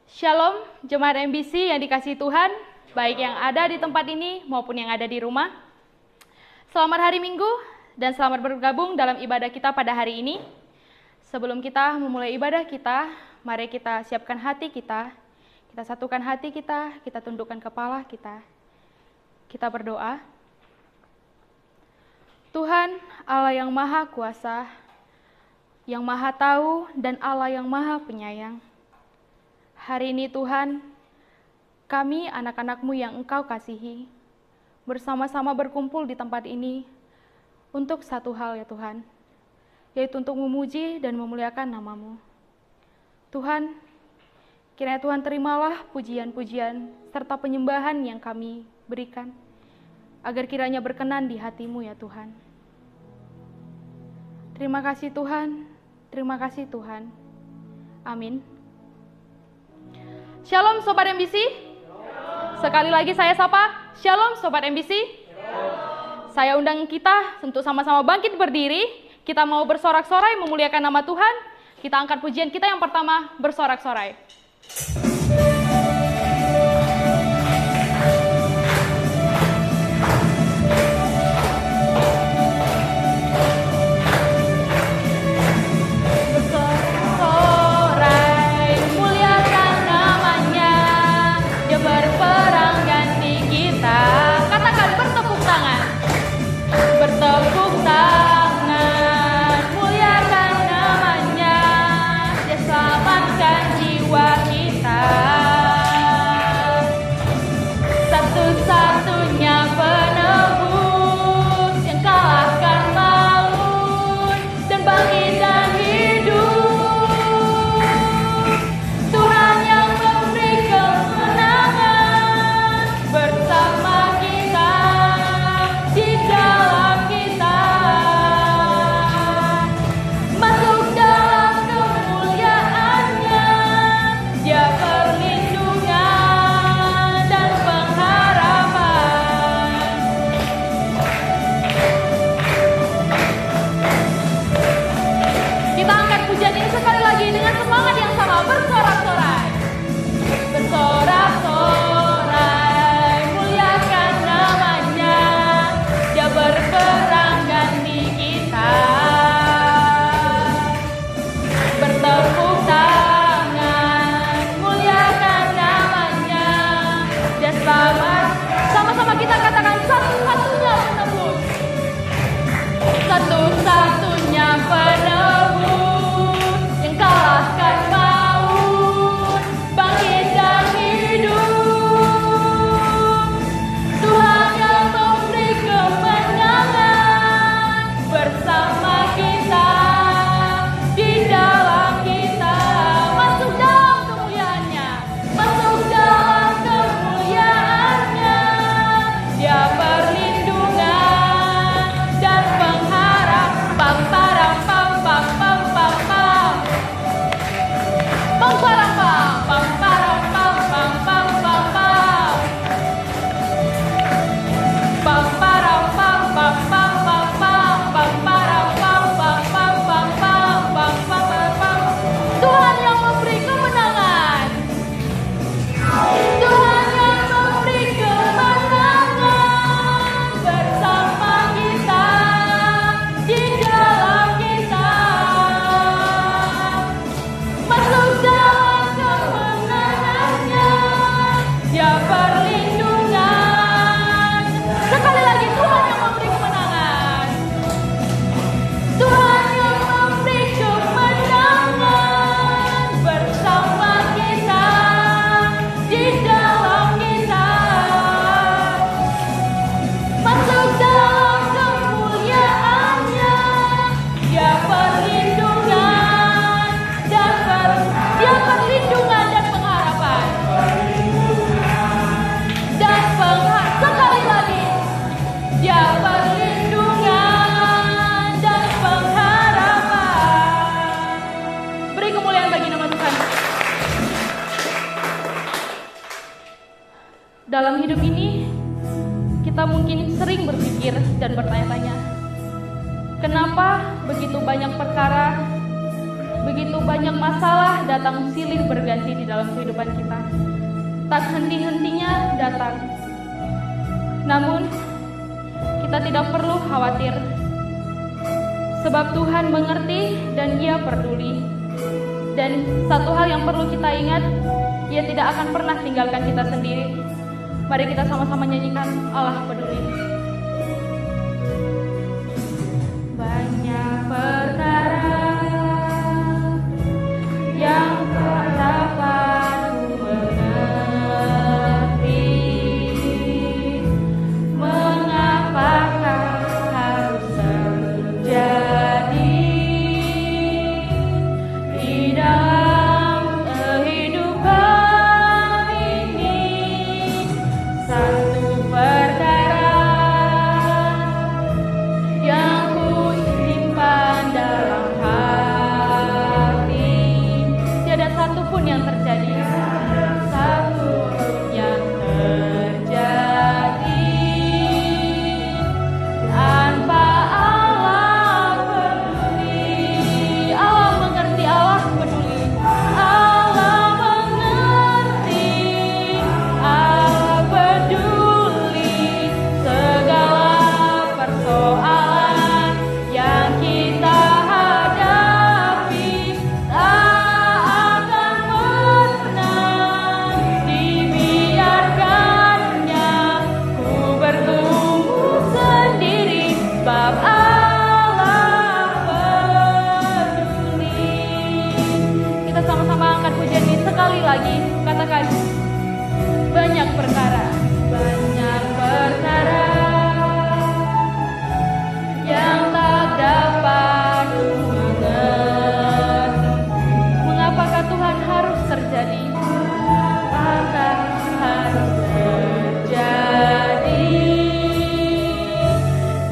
Shalom, jemaat MBC yang dikasihi Tuhan, baik yang ada di tempat ini maupun yang ada di rumah. Selamat hari Minggu dan selamat bergabung dalam ibadah kita pada hari ini. Sebelum kita memulai ibadah kita, mari kita siapkan hati kita satukan hati kita tundukkan kepala kita berdoa. Tuhan, Allah yang Maha Kuasa, yang Maha Tahu dan Allah yang Maha Penyayang. Hari ini Tuhan, kami anak-anak-Mu yang Engkau kasihi, bersama-sama berkumpul di tempat ini untuk satu hal ya Tuhan, yaitu untuk memuji dan memuliakan nama-Mu. Tuhan, kiranya Tuhan terimalah pujian-pujian serta penyembahan yang kami berikan, agar kiranya berkenan di hati-Mu ya Tuhan. Terima kasih Tuhan. Amin. Shalom Sobat MBC. Sekali lagi saya sapa, Shalom Sobat MBC. Saya undang kita untuk sama-sama bangkit berdiri. Kita mau bersorak-sorai memuliakan nama Tuhan. Kita angkat pujian kita yang pertama, bersorak-sorai. Dalam hidup ini, kita mungkin sering berpikir dan bertanya-tanya, kenapa begitu banyak perkara, begitu banyak masalah datang silih berganti di dalam kehidupan kita. Tak henti-hentinya datang. Namun, kita tidak perlu khawatir. Sebab Tuhan mengerti dan Ia peduli. Dan satu hal yang perlu kita ingat, Ia tidak akan pernah tinggalkan kita sendiri. Mari kita sama-sama nyanyikan Allah peduli. Banyak perkara yang tak dapat ku mengerti, mengapakah harus terjadi di dalam kehidupan ini. Satu perkara yang ku simpan dalam hati, tiada satu pun yang terjadi, satu pun yang terjadi tanpa Allah peduli. Allah mengerti, Allah peduli, Allah mengerti, Allah peduli segala persoalan yang kita hadapi. Tak akan pernah dibiarkannya ku bertumbuh sendiri, sebab Allah peduli. Kita sama-sama angkat pujian ini sekali lagi. Katakan, banyak perkara, banyak perkara yang tak dapat ku mengerti. Mengapakah Tuhan harus terjadi? Apakah harus terjadi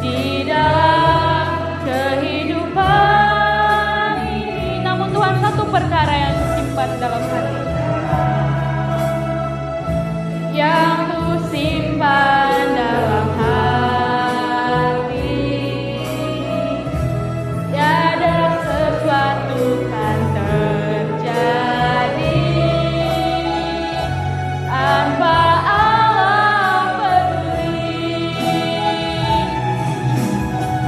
di dalam kehidupan ini? Namun Tuhan, satu perkara yang kusimpan dalam hati, yang kusimpan dalam hati, tiada sesuatu kan terjadi tanpa Allah peduli.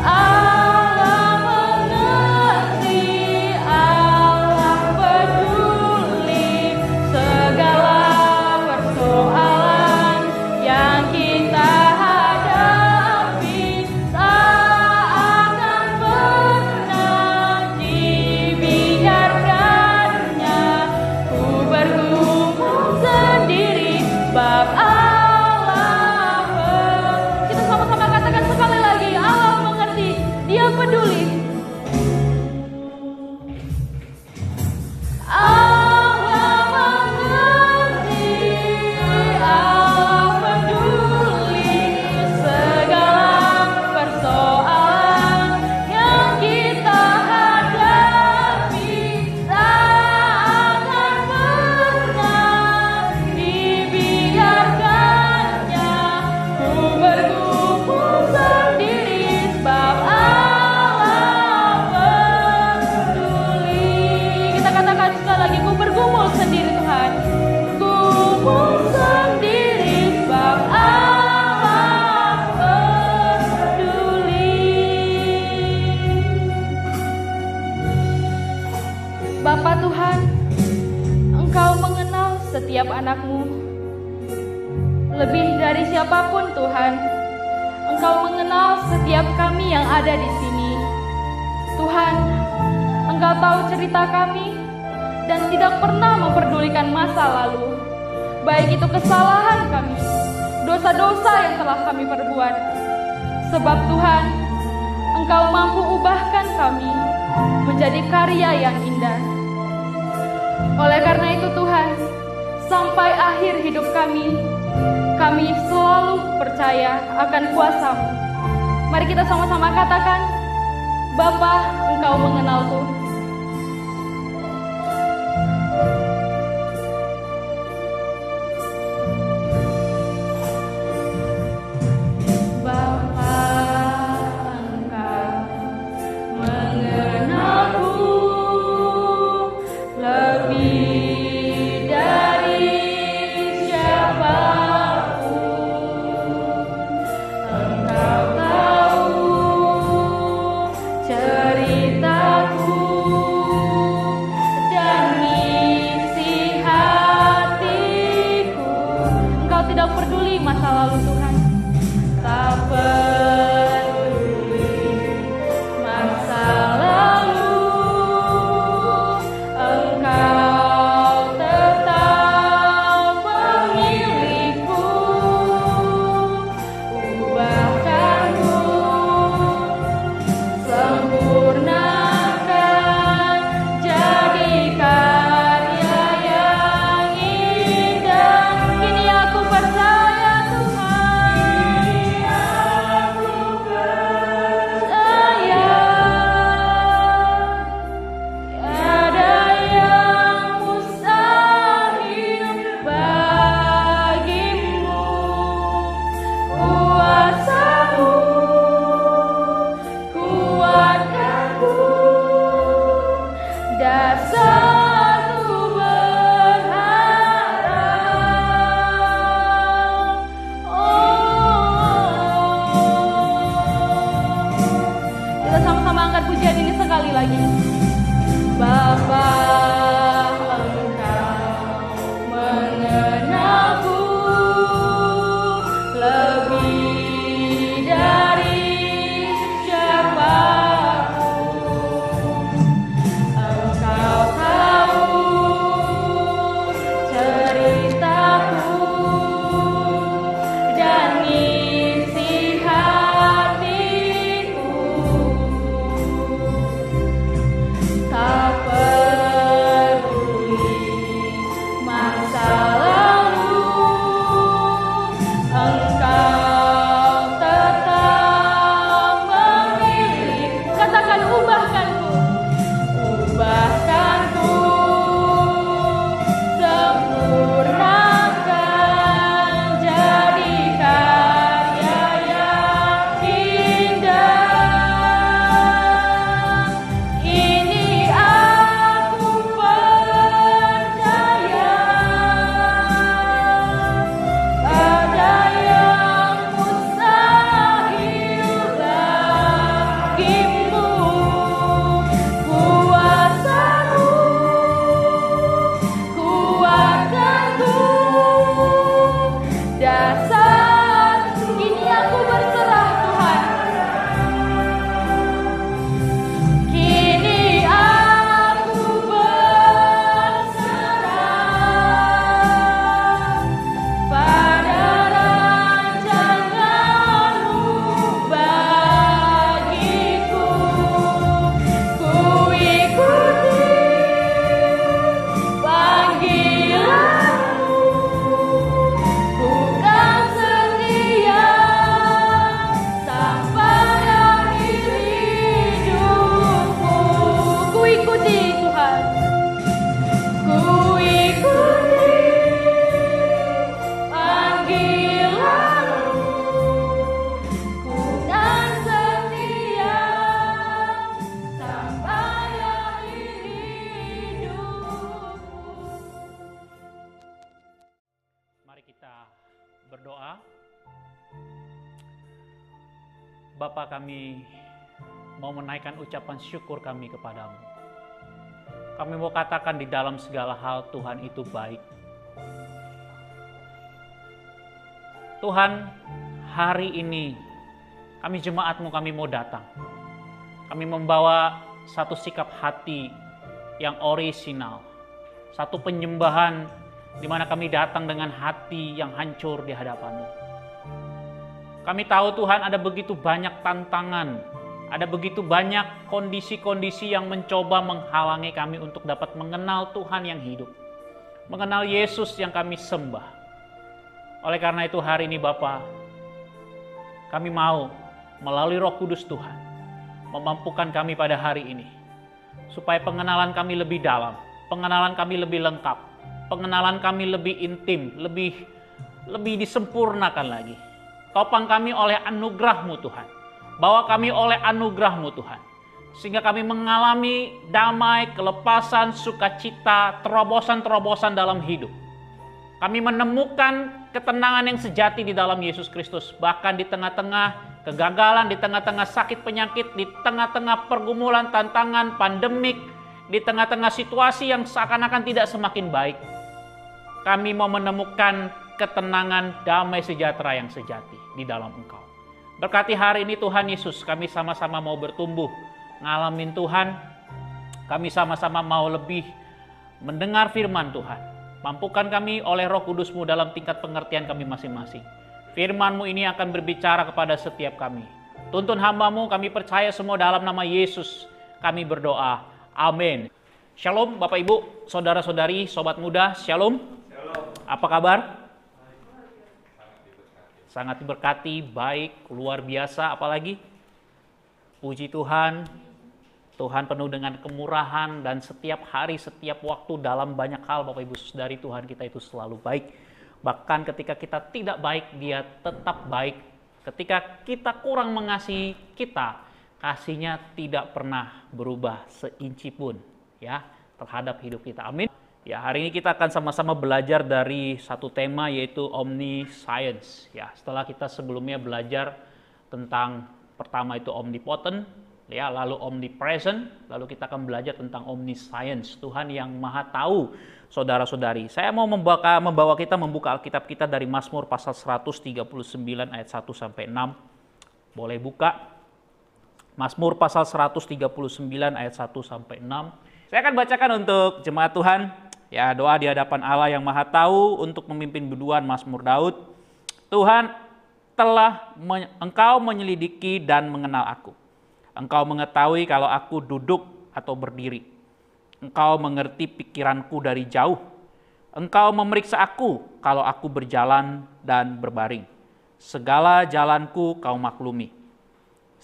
Allah mengerti, Allah peduli segala persoalan yang kita hadapi. Tak akan pernah dibiarkannya ku bergumul sendiri, sebab Allah peduli. Kita sama-sama katakan sekali lagi, Allah mengerti, Dia peduli. Allah mengerti, Allah peduli segala persoalan yang kita hadapi. Tak akan pernah dibiarkannya ku bergumul sendiri, sebab Allah peduli. Kita katakan sekali lagi, ku bergumul sendiri Tuhan, gumul sendiri, sebab Allah peduli. Bapa Tuhan, Engkau mengenal setiap anak-Mu lebih dari siapapun Tuhan. Engkau mengenal setiap kami yang ada di sini. Tuhan, Engkau tahu cerita kami dan tidak pernah memperdulikan masa lalu, baik itu kesalahan kami, dosa-dosa yang telah kami perbuat. Sebab Tuhan, Engkau mampu ubahkan kami menjadi karya yang indah. Oleh karena itu Tuhan, sampai akhir hidup kami selalu percaya akan kuasa-Mu. Mari kita sama-sama katakan, Bapa, Engkau mengenalku. Bapa, Engkau mengenalku. dasarku berharap. Kita sama-sama angkat pujian ini sekali lagi. Bapa, Engkau mengenalku lebih dari siapapun. Engkau tahu ceritaku dan isi hatiku. Tak peduli masa lalu, Engkau tetap memilih. Katakan, ubahkanku, ubahkanku, sempurnakan jadi karya yang indah. Ini aku percaya pada yang mustahil bagimu. Kuasamu, kuatkanku, dasar. Kini aku berserah, Tuhan. Kini aku berserah pada rancangan-Mu bagiku. Ku ikuti panggilan-Mu, bukan setia sampai akhir hidupku. Ku ikuti, Tuhan. Ku ikuti panggilan-Mu, ku kan setia sampai akhir hidupku. Mari kita berdoa. Bapa, kami mau menaikkan ucapan syukur kami kepadamu. Kami mau katakan di dalam segala hal Tuhan itu baik. Tuhan, hari ini kami jemaat-Mu, kami mau datang. Kami membawa satu sikap hati yang orisinal, satu penyembahan di mana kami datang dengan hati yang hancur di hadapan-Mu. Kami tahu Tuhan ada begitu banyak tantangan, ada begitu banyak kondisi-kondisi yang mencoba menghalangi kami untuk dapat mengenal Tuhan yang hidup, mengenal Yesus yang kami sembah. Oleh karena itu hari ini Bapa, kami mau melalui Roh Kudus Tuhan memampukan kami pada hari ini, supaya pengenalan kami lebih dalam, pengenalan kami lebih lengkap, pengenalan kami lebih intim, lebih disempurnakan lagi. Topang kami oleh anugerah-Mu Tuhan, bawa kami oleh anugerah-Mu Tuhan, sehingga kami mengalami damai, kelepasan, sukacita, terobosan-terobosan dalam hidup. Kami menemukan ketenangan yang sejati di dalam Yesus Kristus, bahkan di tengah-tengah kegagalan, di tengah-tengah sakit penyakit, di tengah-tengah pergumulan, tantangan, pandemik, di tengah-tengah situasi yang seakan-akan tidak semakin baik. Kami mau menemukan ketenangan, damai sejahtera yang sejati di dalam Engkau. Berkati hari ini Tuhan Yesus, kami sama-sama mau bertumbuh, ngalamin Tuhan. Kami sama-sama mau lebih mendengar firman Tuhan. Mampukan kami oleh Roh Kudus-Mu dalam tingkat pengertian kami masing-masing. Firman-Mu ini akan berbicara kepada setiap kami. Tuntun hamba-Mu, kami percaya semua dalam nama Yesus. Kami berdoa. Amin. Shalom Bapak Ibu, Saudara-saudari, Sobat Muda, Shalom. Apa kabar? Sangat diberkati, baik, luar biasa, apalagi? Puji Tuhan, Tuhan penuh dengan kemurahan dan setiap hari, setiap waktu dalam banyak hal Bapak Ibu Saudari, Tuhan kita itu selalu baik. Bahkan ketika kita tidak baik, Dia tetap baik. Ketika kita kurang mengasihi kita, kasih-Nya tidak pernah berubah seinci pun. Ya, terhadap hidup kita. Amin. Ya, hari ini kita akan sama-sama belajar dari satu tema yaitu omniscience. Ya, setelah kita sebelumnya belajar tentang pertama itu omnipotent, ya, lalu omnipresent, lalu kita akan belajar tentang omniscience, Tuhan yang Maha Tahu. Saudara-saudari, saya mau membawa kita membuka Alkitab kita dari Mazmur pasal 139 ayat 1 sampai 6. Boleh buka. Mazmur pasal 139 ayat 1 sampai 6. Saya akan bacakan untuk jemaat Tuhan. Ya, doa di hadapan Allah yang Maha Tahu untuk memimpin biduan Mazmur Daud. Tuhan, Engkau menyelidiki dan mengenal aku. Engkau mengetahui kalau aku duduk atau berdiri. Engkau mengerti pikiranku dari jauh. Engkau memeriksa aku kalau aku berjalan dan berbaring. Segala jalanku kau maklumi.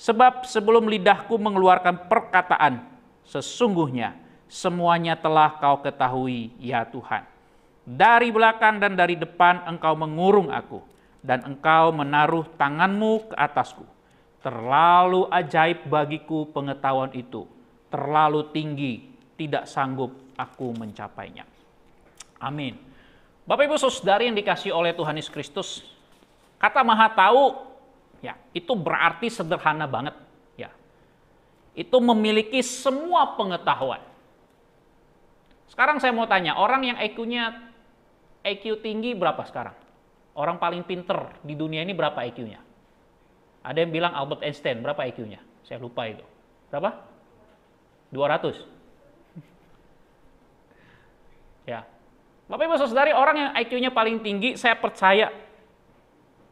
Sebab sebelum lidahku mengeluarkan perkataan, sesungguhnya semuanya telah kau ketahui, ya Tuhan. Dari belakang dan dari depan engkau mengurung aku, dan engkau menaruh tanganmu ke atasku. Terlalu ajaib bagiku pengetahuan itu, terlalu tinggi, tidak sanggup aku mencapainya. Amin. Bapak Ibu Saudari yang dikasihi oleh Tuhan Yesus Kristus, kata Maha Tahu, ya, itu berarti sederhana banget, ya. Itu memiliki semua pengetahuan. Sekarang saya mau tanya, orang yang IQ tinggi berapa sekarang? Orang paling pinter di dunia ini berapa IQ-nya? Ada yang bilang Albert Einstein, berapa IQ-nya? Saya lupa itu. Berapa? 200. Ya. Bapak Ibu Saudari, orang yang IQ-nya paling tinggi, saya percaya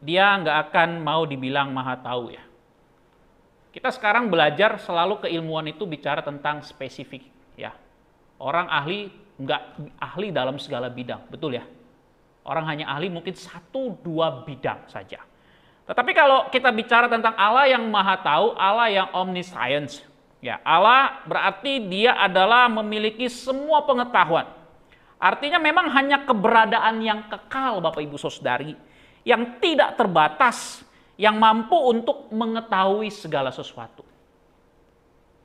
dia nggak akan mau dibilang maha tahu, ya. Kita sekarang belajar selalu keilmuan itu bicara tentang spesifik, ya. Orang ahli nggak ahli dalam segala bidang, betul ya? Orang hanya ahli mungkin 1-2 bidang saja. Tetapi kalau kita bicara tentang Allah yang maha tahu, Allah yang omniscience, ya, Allah berarti dia adalah memiliki semua pengetahuan. Artinya memang hanya keberadaan yang kekal, Bapak Ibu Saudari, yang tidak terbatas, yang mampu untuk mengetahui segala sesuatu.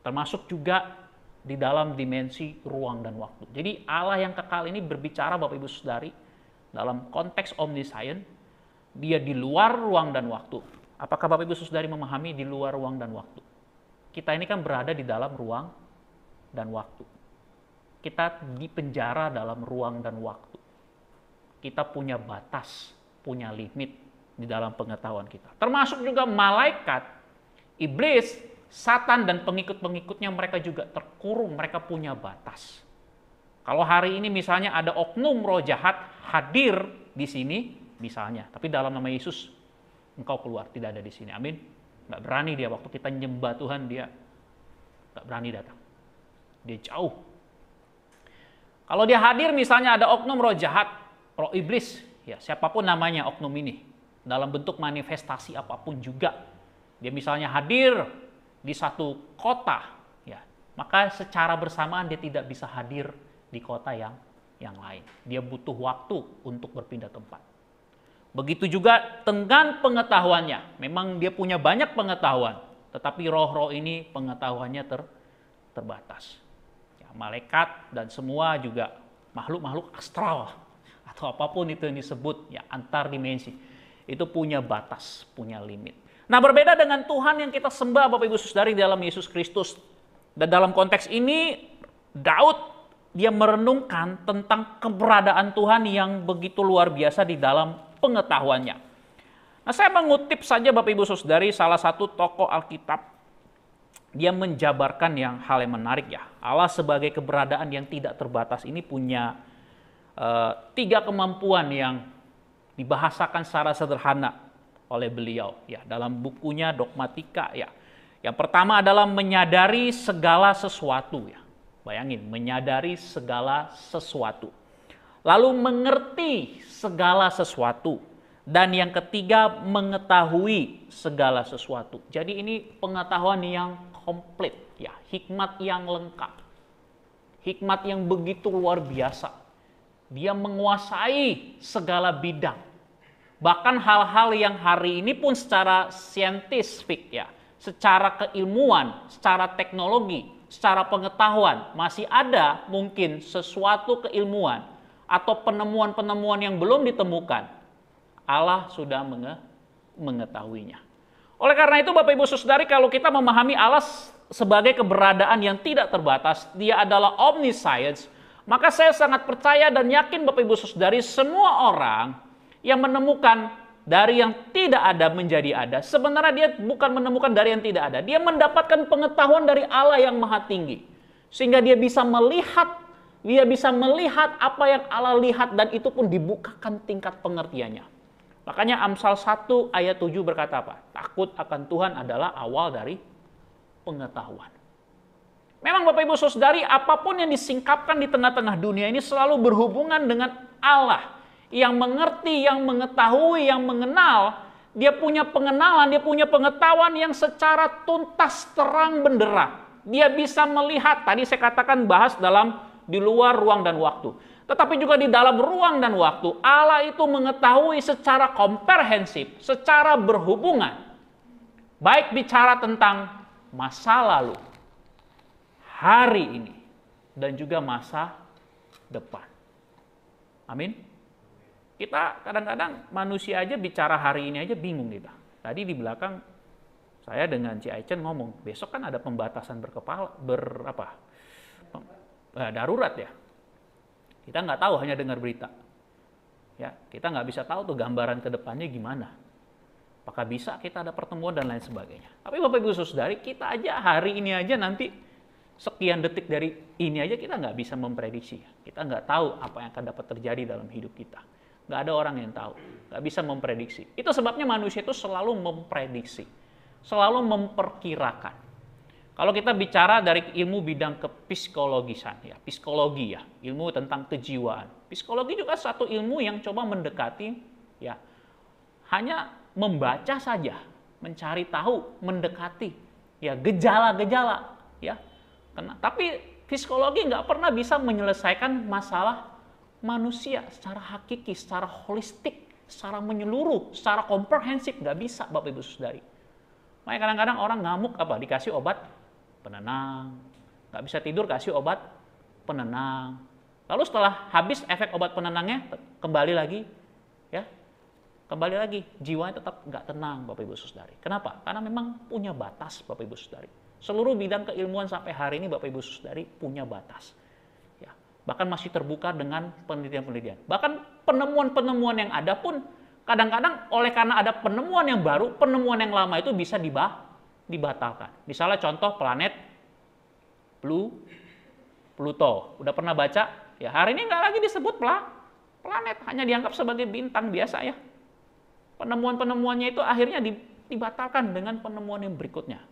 Termasuk juga di dalam dimensi ruang dan waktu. Jadi Allah yang kekal ini berbicara, Bapak Ibu Saudari, dalam konteks omniscient, dia di luar ruang dan waktu. Apakah Bapak Ibu Saudari memahami di luar ruang dan waktu? Kita ini kan berada di dalam ruang dan waktu. Kita dipenjara dalam ruang dan waktu. Kita punya batas, punya limit di dalam pengetahuan kita. Termasuk juga malaikat, iblis, Satan dan pengikut-pengikutnya, mereka juga terkurung, mereka punya batas. Kalau hari ini misalnya ada oknum roh jahat hadir di sini misalnya, tapi dalam nama Yesus engkau keluar, tidak ada di sini. Amin. Nggak berani dia, waktu kita nyembah Tuhan dia nggak berani datang. Dia jauh. Kalau dia hadir misalnya ada oknum roh jahat, roh iblis, ya siapapun namanya oknum ini, dalam bentuk manifestasi apapun juga, dia misalnya hadir di satu kota, ya, maka secara bersamaan dia tidak bisa hadir di kota yang lain. Dia butuh waktu untuk berpindah tempat. Begitu juga dengan pengetahuannya, memang dia punya banyak pengetahuan, tetapi roh-roh ini pengetahuannya terbatas. Malaikat dan semua juga makhluk-makhluk astral atau apapun itu yang disebut, ya, antar dimensi, itu punya batas, punya limit. Nah, berbeda dengan Tuhan yang kita sembah, Bapak Ibu Saudari, dalam Yesus Kristus. Dan dalam konteks ini Daud dia merenungkan tentang keberadaan Tuhan yang begitu luar biasa di dalam pengetahuannya. Nah, saya mengutip saja, Bapak Ibu Saudari, salah satu tokoh Alkitab. Dia menjabarkan hal yang menarik, ya. Allah sebagai keberadaan yang tidak terbatas ini punya 3 kemampuan yang dibahasakan secara sederhana oleh beliau, ya, dalam bukunya Dogmatika, ya. Yang pertama adalah menyadari segala sesuatu, ya. Bayangin, menyadari segala sesuatu. Lalu mengerti segala sesuatu. Dan yang ketiga, mengetahui segala sesuatu. Jadi ini pengetahuan yang komplit, ya, hikmat yang lengkap. Hikmat yang begitu luar biasa. Dia menguasai segala bidang. Bahkan hal-hal yang hari ini pun secara saintifik, ya, secara keilmuan, secara teknologi, secara pengetahuan masih ada mungkin sesuatu keilmuan atau penemuan-penemuan yang belum ditemukan, Allah sudah mengetahuinya. Oleh karena itu Bapak Ibu Saudari, kalau kita memahami Allah sebagai keberadaan yang tidak terbatas, dia adalah omniscience, maka saya sangat percaya dan yakin Bapak Ibu Saudari, semua orang yang menemukan dari yang tidak ada menjadi ada, sebenarnya dia bukan menemukan dari yang tidak ada, dia mendapatkan pengetahuan dari Allah yang maha tinggi. Sehingga dia bisa melihat apa yang Allah lihat, dan itu pun dibukakan tingkat pengertiannya. Makanya Amsal 1 ayat 7 berkata apa? Takut akan Tuhan adalah awal dari pengetahuan. Memang Bapak Ibu Saudari, apapun yang disingkapkan di tengah-tengah dunia ini selalu berhubungan dengan Allah. Yang mengerti, yang mengetahui, yang mengenal. Dia punya pengenalan, dia punya pengetahuan yang secara tuntas, terang benderang. Dia bisa melihat, tadi saya katakan bahas di luar ruang dan waktu. Tetapi juga di dalam ruang dan waktu, Allah itu mengetahui secara komprehensif, secara berhubungan. Baik bicara tentang masa lalu, hari ini, dan juga masa depan. Amin. Kita kadang-kadang manusia aja bicara hari ini aja bingung kita. Tadi di belakang saya dengan Ci Aichen ngomong, besok kan ada pembatasan darurat ya. Kita nggak tahu, hanya dengar berita. Ya, kita nggak bisa tahu tuh gambaran ke depannya gimana. Apakah bisa kita ada pertemuan dan lain sebagainya. Tapi Bapak Ibu Saudari, kita aja hari ini aja nanti sekian detik dari ini aja kita nggak bisa memprediksi. Kita nggak tahu apa yang akan dapat terjadi dalam hidup kita. Nggak ada orang yang tahu. Nggak bisa memprediksi. Itu sebabnya manusia itu selalu memprediksi. Selalu memperkirakan. Kalau kita bicara dari ilmu bidang kepsikologisan, ya, psikologi ya, ilmu tentang kejiwaan. Psikologi juga satu ilmu yang coba mendekati, ya, hanya membaca saja, mencari tahu, mendekati, ya, gejala-gejala, ya. Tapi psikologi nggak pernah bisa menyelesaikan masalah manusia secara hakiki, secara holistik, secara menyeluruh, secara komprehensif, nggak bisa, Bapak Ibu Saudari. Makanya kadang-kadang orang ngamuk dikasih obat penenang, nggak bisa tidur kasih obat penenang. Lalu setelah habis efek obat penenangnya kembali lagi jiwanya tetap nggak tenang, Bapak Ibu Saudari. Kenapa? Karena memang punya batas, Bapak Ibu Saudari. Seluruh bidang keilmuan sampai hari ini Bapak Ibu Saudari punya batas. Ya, bahkan masih terbuka dengan penelitian-penelitian. Bahkan penemuan-penemuan yang ada pun kadang-kadang oleh karena ada penemuan yang baru, penemuan yang lama itu bisa dibatalkan. Misalnya contoh planet Pluto. Udah pernah baca? Ya, hari ini nggak lagi disebut planet, hanya dianggap sebagai bintang biasa ya. Penemuan-penemuannya itu akhirnya dibatalkan dengan penemuan yang berikutnya.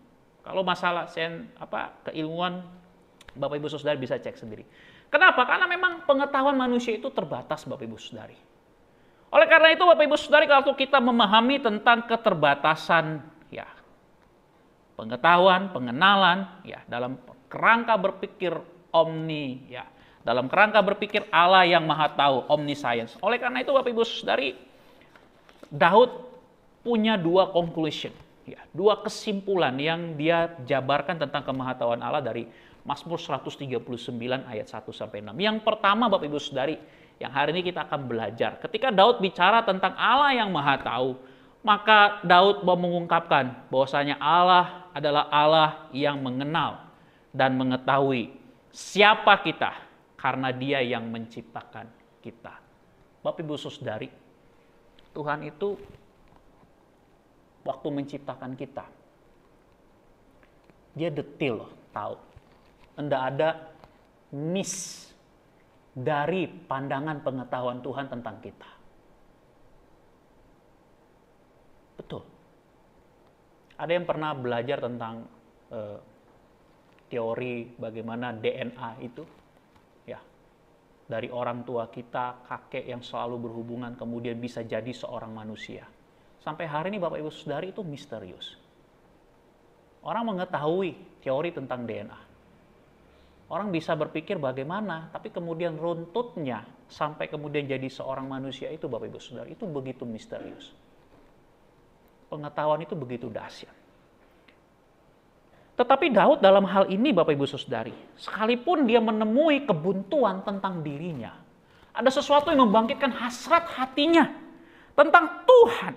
Kalau masalah keilmuan, Bapak Ibu Saudari bisa cek sendiri. Kenapa? Karena memang pengetahuan manusia itu terbatas, Bapak Ibu Saudari. Oleh karena itu Bapak Ibu Saudari, kalau kita memahami tentang keterbatasan ya, pengetahuan, pengenalan, ya, dalam kerangka berpikir omni, ya, dalam kerangka berpikir Allah yang maha tahu, omniscience. Oleh karena itu Bapak Ibu Saudari, Daud punya dua conclusion, ya, dua kesimpulan yang dia jabarkan tentang kemahatauan Allah dari Mazmur 139 ayat 1 sampai 6. Yang pertama Bapak Ibu Saudari, yang hari ini kita akan belajar, ketika Daud bicara tentang Allah yang maha tahu, maka Daud mau mengungkapkan bahwasanya Allah adalah Allah yang mengenal dan mengetahui siapa kita karena Dia yang menciptakan kita. Bapak Ibu Saudari, Tuhan itu waktu menciptakan kita, Dia detil loh, tahu. Tidak ada miss dari pandangan pengetahuan Tuhan tentang kita. Betul. Ada yang pernah belajar tentang teori bagaimana DNA itu? Ya, dari orang tua kita, kakek yang selalu berhubungan kemudian bisa jadi seorang manusia. Sampai hari ini Bapak Ibu Saudari itu misterius. Orang mengetahui teori tentang DNA. Orang bisa berpikir bagaimana, tapi kemudian runtutnya sampai kemudian jadi seorang manusia itu Bapak Ibu Saudari, itu begitu misterius. Pengetahuan itu begitu dahsyat. Tetapi Daud dalam hal ini Bapak Ibu Saudari, sekalipun dia menemui kebuntuan tentang dirinya, ada sesuatu yang membangkitkan hasrat hatinya tentang Tuhan.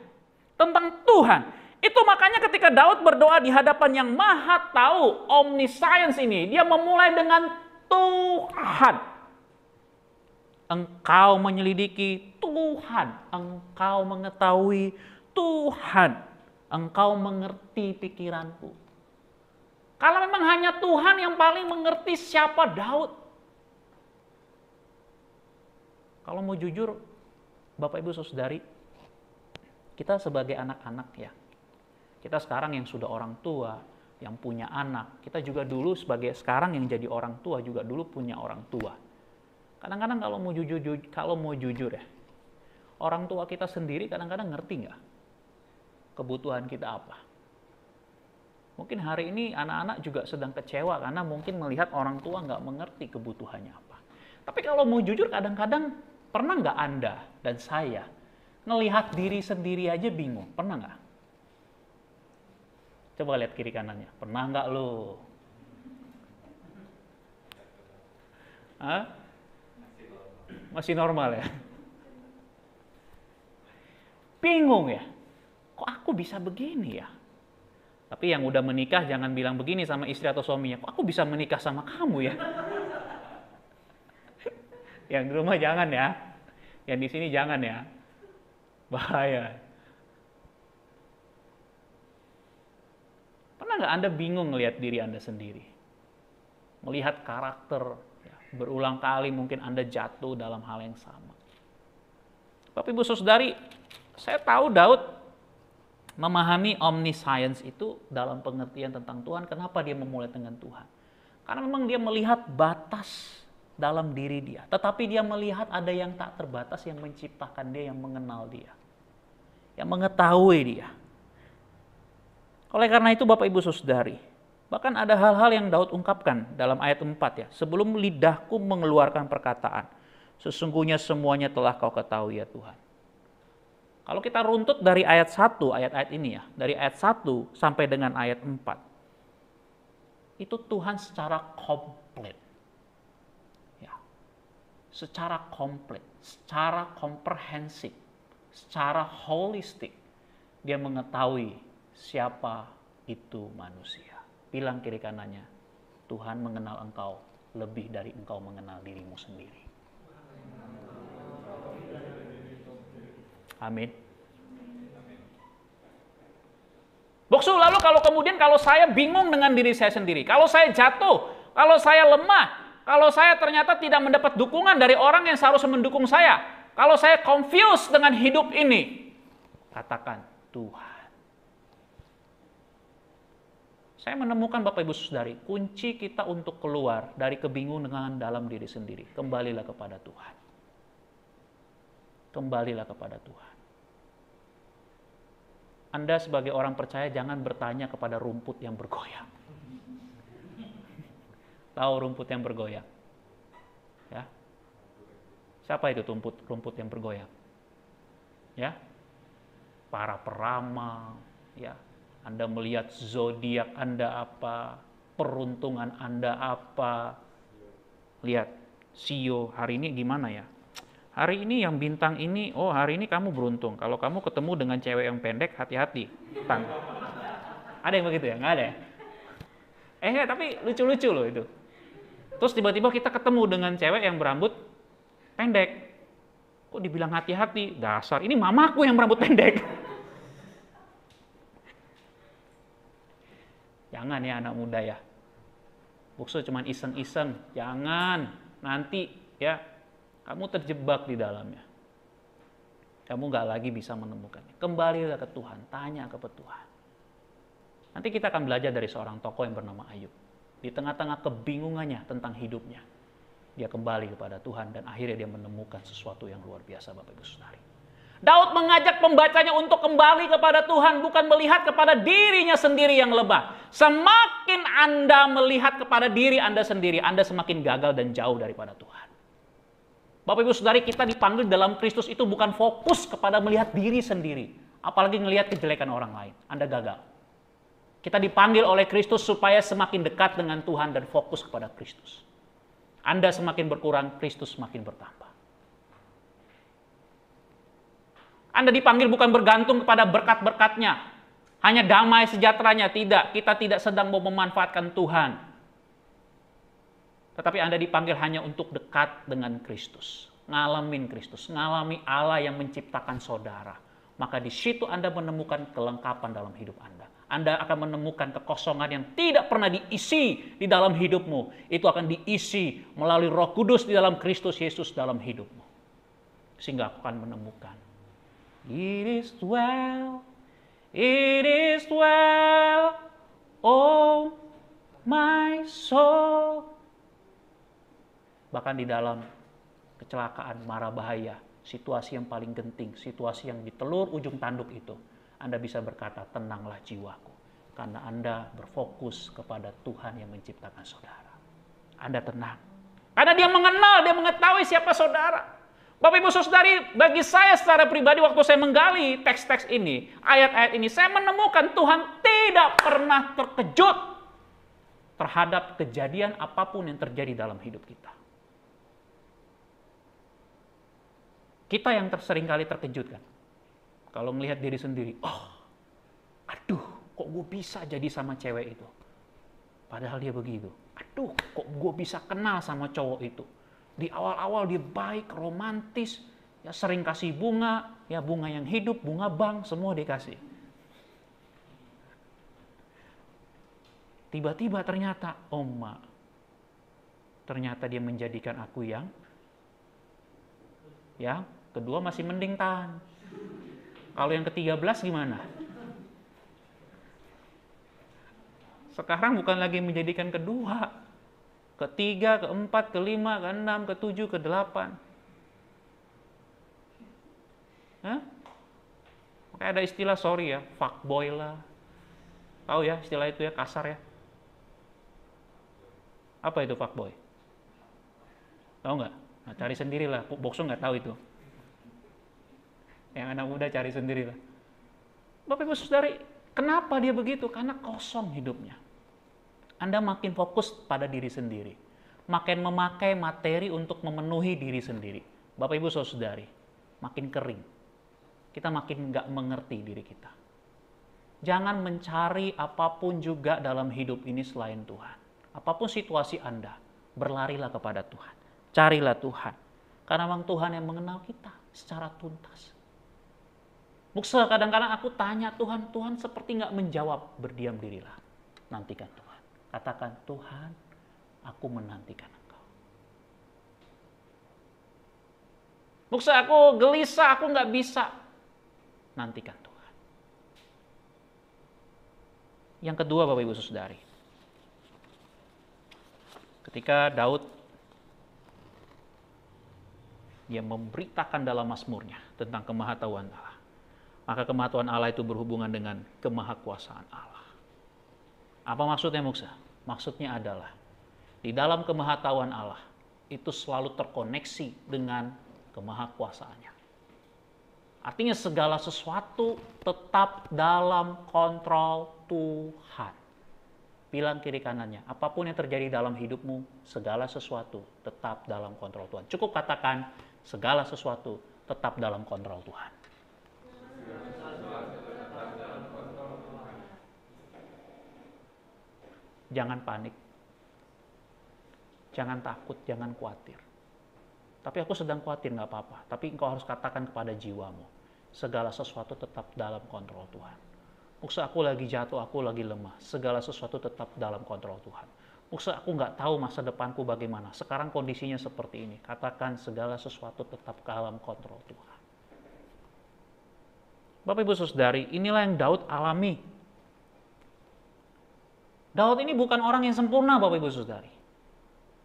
Tentang Tuhan. Itu makanya ketika Daud berdoa di hadapan yang maha tahu, omniscience ini, dia memulai dengan Tuhan. Engkau menyelidiki Tuhan, engkau mengetahui Tuhan, engkau mengerti pikiranku. Kalau memang hanya Tuhan yang paling mengerti siapa Daud. Kalau mau jujur, Bapak Ibu Saudari, kita sebagai anak-anak ya, kita sekarang yang sudah orang tua, yang punya anak, kita juga dulu sebagai sekarang yang jadi orang tua juga dulu punya orang tua. Kadang-kadang kalau mau jujur ya, orang tua kita sendiri kadang-kadang ngerti nggak kebutuhan kita apa. Mungkin hari ini anak-anak juga sedang kecewa karena mungkin melihat orang tua nggak mengerti kebutuhannya apa. Tapi kalau mau jujur kadang-kadang pernah nggak Anda dan saya ngelihat diri sendiri aja bingung? Pernah nggak? Coba lihat kiri kanannya. Pernah nggak lo? Hah? Masih normal ya? Bingung ya? Kok aku bisa begini ya? Tapi yang udah menikah jangan bilang begini sama istri atau suaminya. Kok aku bisa menikah sama kamu ya? Yang di rumah jangan ya. Yang di sini jangan ya. Bahaya. Pernah nggak Anda bingung ngelihat diri Anda sendiri? Melihat karakter, ya, berulang kali mungkin Anda jatuh dalam hal yang sama. Bapak Ibu Saudari, saya tahu Daud memahami omniscience itu dalam pengertian tentang Tuhan. Kenapa dia memulai dengan Tuhan? Karena memang dia melihat batas dalam diri dia. Tetapi dia melihat ada yang tak terbatas yang menciptakan dia, yang mengenal dia. Yang mengetahui dia. Oleh karena itu Bapak Ibu Saudari, bahkan ada hal-hal yang Daud ungkapkan dalam ayat 4 ya. Sebelum lidahku mengeluarkan perkataan, sesungguhnya semuanya telah kau ketahui ya Tuhan. Kalau kita runtut dari ayat 1, ayat-ayat ini ya, dari ayat 1 sampai dengan ayat 4, itu Tuhan secara komplit, ya, secara komplit, secara komprehensif, secara holistik, dia mengetahui siapa itu manusia. Bilang kiri kanannya, Tuhan mengenal engkau lebih dari engkau mengenal dirimu sendiri. Amin. Boksu, lalu kalau saya bingung dengan diri saya sendiri, kalau saya jatuh, kalau saya lemah, kalau saya ternyata tidak mendapat dukungan dari orang yang seharusnya mendukung saya, kalau saya confused dengan hidup ini, katakan Tuhan. Saya menemukan Bapak Ibu Saudari, kunci kita untuk keluar dari kebingungan dalam diri sendiri, kembalilah kepada Tuhan. Kembalilah kepada Tuhan. Anda sebagai orang percaya jangan bertanya kepada rumput yang bergoyang. Tahu rumput yang bergoyang? Ya. Siapa itu rumput yang bergoyang? Ya. Para peramal, ya. Anda melihat zodiak Anda apa, peruntungan Anda apa. Lihat, Sio hari ini gimana ya? Hari ini yang bintang ini, oh hari ini kamu beruntung. Kalau kamu ketemu dengan cewek yang pendek, hati-hati. Ada yang begitu ya? Nggak ada ya? Tapi lucu-lucu loh itu. Terus tiba-tiba kita ketemu dengan cewek yang berambut pendek. Kok dibilang hati-hati? Dasar, ini mamaku yang berambut pendek. Jangan ya anak muda ya. Bukso cuman iseng-iseng. Jangan. Nanti ya. Kamu terjebak di dalamnya. Kamu nggak lagi bisa menemukannya. Kembalilah ke Tuhan, tanya kepada Tuhan. Nanti kita akan belajar dari seorang tokoh yang bernama Ayub. Di tengah-tengah kebingungannya tentang hidupnya, dia kembali kepada Tuhan dan akhirnya dia menemukan sesuatu yang luar biasa, Bapak Ibu Saudari. Daud mengajak pembacanya untuk kembali kepada Tuhan, bukan melihat kepada dirinya sendiri yang lemah. Semakin Anda melihat kepada diri Anda sendiri, Anda semakin gagal dan jauh daripada Tuhan. Bapak Ibu Saudari, kita dipanggil dalam Kristus itu bukan fokus kepada melihat diri sendiri. Apalagi melihat kejelekan orang lain. Anda gagal. Kita dipanggil oleh Kristus supaya semakin dekat dengan Tuhan dan fokus kepada Kristus. Anda semakin berkurang, Kristus semakin bertambah. Anda dipanggil bukan bergantung kepada berkat-berkatnya, hanya damai sejahteranya. Tidak, kita tidak sedang mau memanfaatkan Tuhan. Tetapi Anda dipanggil hanya untuk dekat dengan Kristus. Ngalamin Kristus, ngalami Allah yang menciptakan saudara. Maka di situ Anda menemukan kelengkapan dalam hidup Anda. Anda akan menemukan kekosongan yang tidak pernah diisi di dalam hidupmu. Itu akan diisi melalui Roh Kudus di dalam Kristus Yesus dalam hidupmu. Sehingga akan menemukan, it is well, oh my soul. Bahkan di dalam kecelakaan, mara bahaya, situasi yang paling genting, situasi yang di telur ujung tanduk itu, Anda bisa berkata, tenanglah jiwaku. Karena Anda berfokus kepada Tuhan yang menciptakan saudara. Anda tenang. Karena dia mengenal, dia mengetahui siapa saudara. Bapak Ibu Saudari, bagi saya secara pribadi waktu saya menggali teks-teks ini, ayat-ayat ini, saya menemukan Tuhan tidak pernah terkejut terhadap kejadian apapun yang terjadi dalam hidup kita. Kita yang seringkali terkejut kan. Kalau melihat diri sendiri, aduh, kok gue bisa jadi sama cewek itu? Padahal dia begitu. Aduh, kok gue bisa kenal sama cowok itu? Di awal-awal dia baik, romantis, ya sering kasih bunga, ya bunga yang hidup, bunga bank, semua dikasih. Tiba-tiba ternyata, ternyata dia menjadikan aku yang kedua masih mending tahan. Kalau yang ke-13 gimana? Sekarang bukan lagi menjadikan kedua, ketiga, keempat, kelima, keenam, ketujuh, kedelapan. Makanya ada istilah, sorry ya, fuckboy lah. Tahu ya istilah itu ya, kasar ya. Apa itu fuckboy? Tahu nggak? Nah, cari sendirilah, Bokso nggak tahu itu. Yang anak muda cari sendirilah. Bapak Ibu Saudari, kenapa dia begitu? Karena kosong hidupnya. Anda makin fokus pada diri sendiri. Makin memakai materi untuk memenuhi diri sendiri. Bapak Ibu Saudari, makin kering. Kita makin nggak mengerti diri kita. Jangan mencari apapun juga dalam hidup ini selain Tuhan. Apapun situasi Anda, berlarilah kepada Tuhan. Carilah Tuhan. Karena memang Tuhan yang mengenal kita secara tuntas. Muksa kadang-kadang aku tanya Tuhan, Tuhan seperti nggak menjawab, berdiam dirilah. Nantikan Tuhan. Katakan, Tuhan, aku menantikan Engkau. Muksa aku gelisah, aku nggak bisa. Nantikan Tuhan. Yang kedua Bapak Ibu Saudari. Ketika Daud dia memberitakan dalam Mazmurnya tentang kemahatauan Allah. Maka kemahatauan Allah itu berhubungan dengan kemahakuasaan Allah. Apa maksudnya Muksa? Maksudnya adalah di dalam kemahatauan Allah itu selalu terkoneksi dengan kemahakuasaannya. Artinya segala sesuatu tetap dalam kontrol Tuhan. Bilang kiri kanannya, apapun yang terjadi dalam hidupmu, segala sesuatu tetap dalam kontrol Tuhan. Cukup katakan, segala sesuatu tetap dalam kontrol Tuhan. Jangan panik, jangan takut, jangan khawatir. Tapi aku sedang khawatir, nggak apa-apa. Tapi engkau harus katakan kepada jiwamu, segala sesuatu tetap dalam kontrol Tuhan. Muksa aku lagi jatuh, aku lagi lemah. Segala sesuatu tetap dalam kontrol Tuhan. Muksa aku nggak tahu masa depanku bagaimana. Sekarang kondisinya seperti ini. Katakan segala sesuatu tetap dalam kontrol Tuhan. Bapak Ibu Saudari, inilah yang Daud alami. Daud ini bukan orang yang sempurna Bapak Ibu Saudari.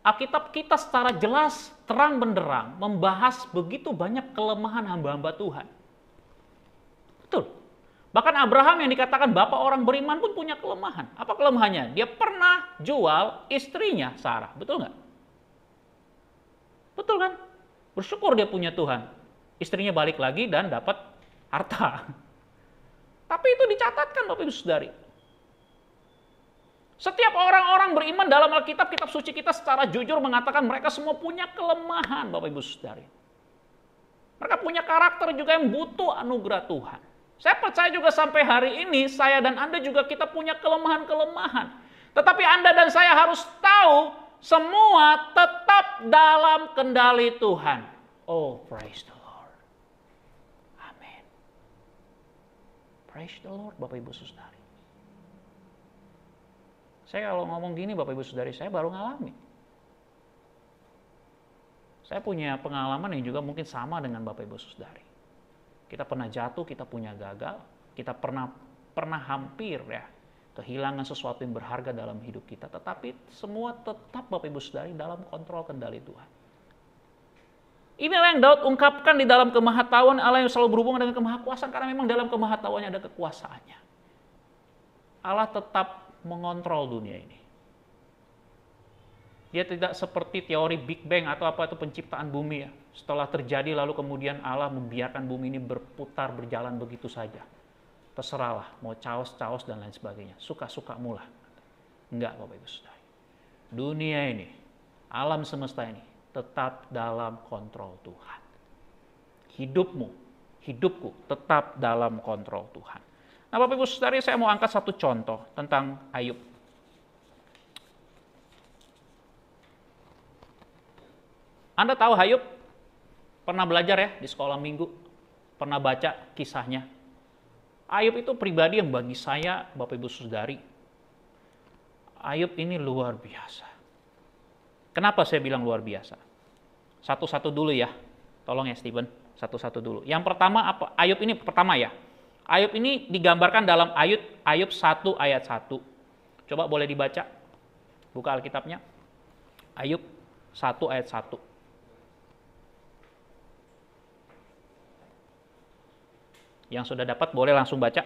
Alkitab kita secara jelas, terang benderang, membahas begitu banyak kelemahan hamba-hamba Tuhan. Betul. Bahkan Abraham yang dikatakan bapak orang beriman pun punya kelemahan. Apa kelemahannya? Dia pernah jual istrinya Sarah. Betul nggak? Betul kan? Bersyukur dia punya Tuhan. Istrinya balik lagi dan dapat harta. Tapi itu dicatatkan Bapak Ibu Saudari. Setiap orang-orang beriman dalam Alkitab, kitab suci kita secara jujur mengatakan mereka semua punya kelemahan, Bapak Ibu Saudari. Mereka punya karakter juga yang butuh anugerah Tuhan. Saya percaya juga sampai hari ini, saya dan Anda juga kita punya kelemahan-kelemahan. Tetapi Anda dan saya harus tahu, semua tetap dalam kendali Tuhan. Oh, praise the Lord. Amin. Praise the Lord, Bapak Ibu Saudari. Saya kalau ngomong gini, Bapak Ibu Saudari, saya baru ngalami. Saya punya pengalaman yang juga mungkin sama dengan Bapak Ibu Saudari. Kita pernah jatuh, kita punya gagal, kita pernah hampir ya kehilangan sesuatu yang berharga dalam hidup kita. Tetapi semua tetap Bapak Ibu Saudari dalam kontrol kendali Tuhan. Inilah yang Daud ungkapkan di dalam kemahatauan Allah yang selalu berhubungan dengan kemahakuasaan, karena memang dalam kemahatauannya ada kekuasaannya. Allah tetap mengontrol dunia ini. Dia tidak seperti teori Big Bang atau apa itu penciptaan bumi ya. Setelah terjadi lalu kemudian Allah membiarkan bumi ini berputar, berjalan begitu saja. Terserahlah, mau caos-caos dan lain sebagainya. Suka-suka mula. Enggak, Bapak Ibu Saudara. Dunia ini, alam semesta ini tetap dalam kontrol Tuhan. Hidupmu, hidupku tetap dalam kontrol Tuhan. Nah, Bapak Ibu Saudara, saya mau angkat satu contoh tentang Ayub. Anda tahu Ayub? Pernah belajar ya di sekolah minggu? Pernah baca kisahnya? Ayub itu pribadi yang bagi saya, Bapak Ibu Saudari, Ayub ini luar biasa. Kenapa saya bilang luar biasa? Satu-satu dulu ya. Tolong ya Stephen, satu-satu dulu. Yang pertama apa? Ayub ini pertama ya. Ayub ini digambarkan dalam Ayub 1 ayat 1. Coba boleh dibaca. Buka Alkitabnya. Ayub 1 ayat 1. Yang sudah dapat boleh langsung baca.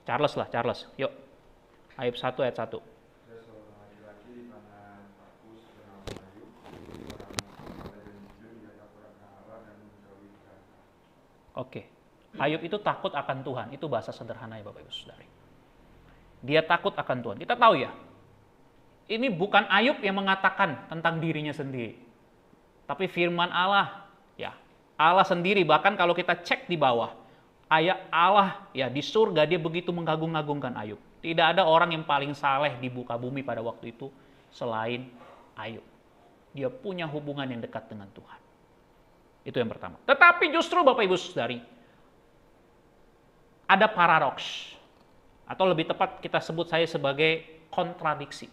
Charles. Yuk. Ayub 1 ayat 1. Oke. Ayub itu takut akan Tuhan. Itu bahasa sederhana ya Bapak Ibu Saudari. Dia takut akan Tuhan. Kita tahu ya. Ini bukan Ayub yang mengatakan tentang dirinya sendiri. Tapi firman Allah, ya. Allah sendiri, bahkan kalau kita cek di bawah, ayat Allah ya di surga dia begitu mengagung-agungkan Ayub. Tidak ada orang yang paling saleh di muka bumi pada waktu itu selain Ayub. Dia punya hubungan yang dekat dengan Tuhan. Itu yang pertama. Tetapi justru Bapak Ibu Saudari, ada paradoks. Atau lebih tepat kita sebut saya sebagai kontradiksi.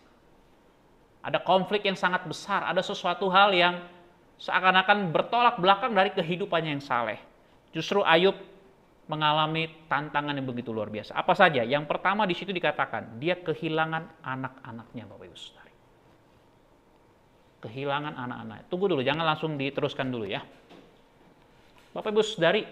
Ada konflik yang sangat besar, ada sesuatu hal yang seakan-akan bertolak belakang dari kehidupannya yang saleh. Justru Ayub mengalami tantangan yang begitu luar biasa. Apa saja? Yang pertama di situ dikatakan, dia kehilangan anak-anaknya, Bapak Ibu Saudari. Kehilangan anak-anaknya. Tunggu dulu, jangan langsung diteruskan dulu ya. Bapak Ibu Saudari,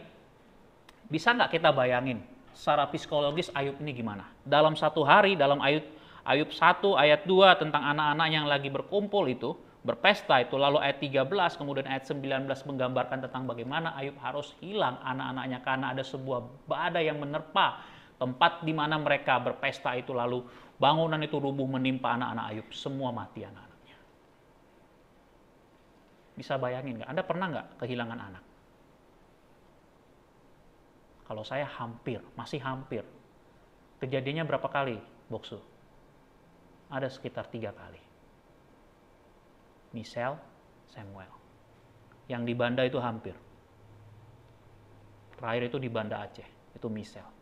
bisa nggak kita bayangin secara psikologis Ayub ini gimana? Dalam satu hari, dalam Ayub 1 ayat 2 tentang anak-anak yang lagi berkumpul itu, berpesta itu, lalu ayat 13, kemudian ayat 19 menggambarkan tentang bagaimana Ayub harus hilang anak-anaknya karena ada sebuah badai yang menerpa tempat di mana mereka berpesta itu, lalu bangunan itu rubuh menimpa anak-anak Ayub, semua mati anak-anaknya. Bisa bayangin nggak? Anda pernah nggak kehilangan anak? Kalau saya hampir, masih hampir. Kejadiannya berapa kali, Boksu? Ada sekitar 3 kali. Michelle, Samuel. Yang di Banda itu hampir. Terakhir itu di Banda Aceh, itu Michelle.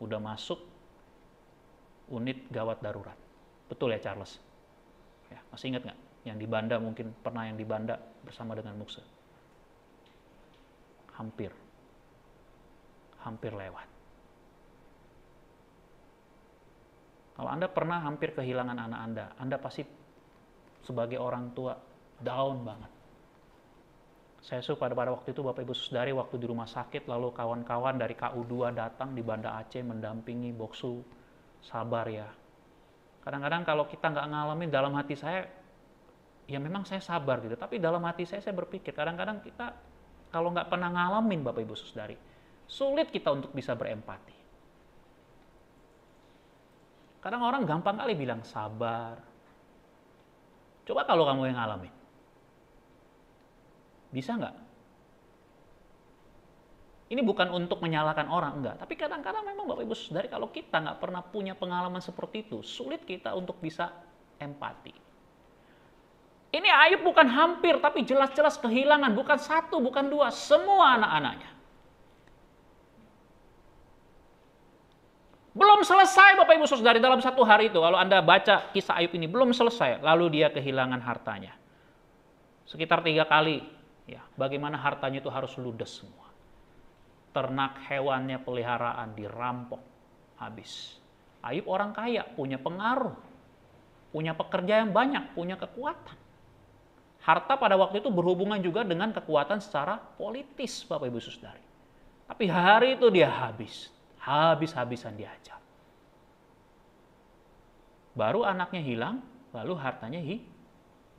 Udah masuk unit gawat darurat. Betul ya Charles? Ya, masih ingat nggak? Yang di Banda, mungkin pernah yang di Banda bersama dengan Mukse. Hampir lewat. Kalau Anda pernah hampir kehilangan anak Anda pasti sebagai orang tua down banget. Saya suka pada waktu itu Bapak Ibu Saudari waktu di rumah sakit, lalu kawan-kawan dari KU2 datang di Banda Aceh mendampingi Boksu. Sabar ya. Kadang-kadang kalau kita nggak ngalamin, dalam hati saya, ya memang saya sabar gitu. Tapi dalam hati saya berpikir, kadang-kadang kita Kalau nggak pernah ngalamin Bapak Ibu Saudari, sulit kita untuk bisa berempati. Kadang orang gampang kali bilang sabar. Coba kalau kamu yang ngalamin. Bisa nggak? Ini bukan untuk menyalahkan orang, enggak. Tapi kadang-kadang memang Bapak Ibu Saudari, kalau kita nggak pernah punya pengalaman seperti itu, sulit kita untuk bisa empati. Ini Ayub bukan hampir, tapi jelas-jelas kehilangan. Bukan satu, bukan dua, semua anak-anaknya. Belum selesai Bapak Ibu Saudari dalam satu hari itu. Kalau Anda baca kisah Ayub ini, belum selesai. Lalu dia kehilangan hartanya. Sekitar 3 kali. Ya, bagaimana hartanya itu harus ludes semua. Ternak hewannya, peliharaan dirampok habis. Ayub orang kaya, punya pengaruh, punya pekerjaan banyak, punya kekuatan. Harta pada waktu itu berhubungan juga dengan kekuatan secara politis Bapak Ibu Saudari. Tapi hari itu dia habis-habisan diajar. Baru anaknya hilang, lalu hartanya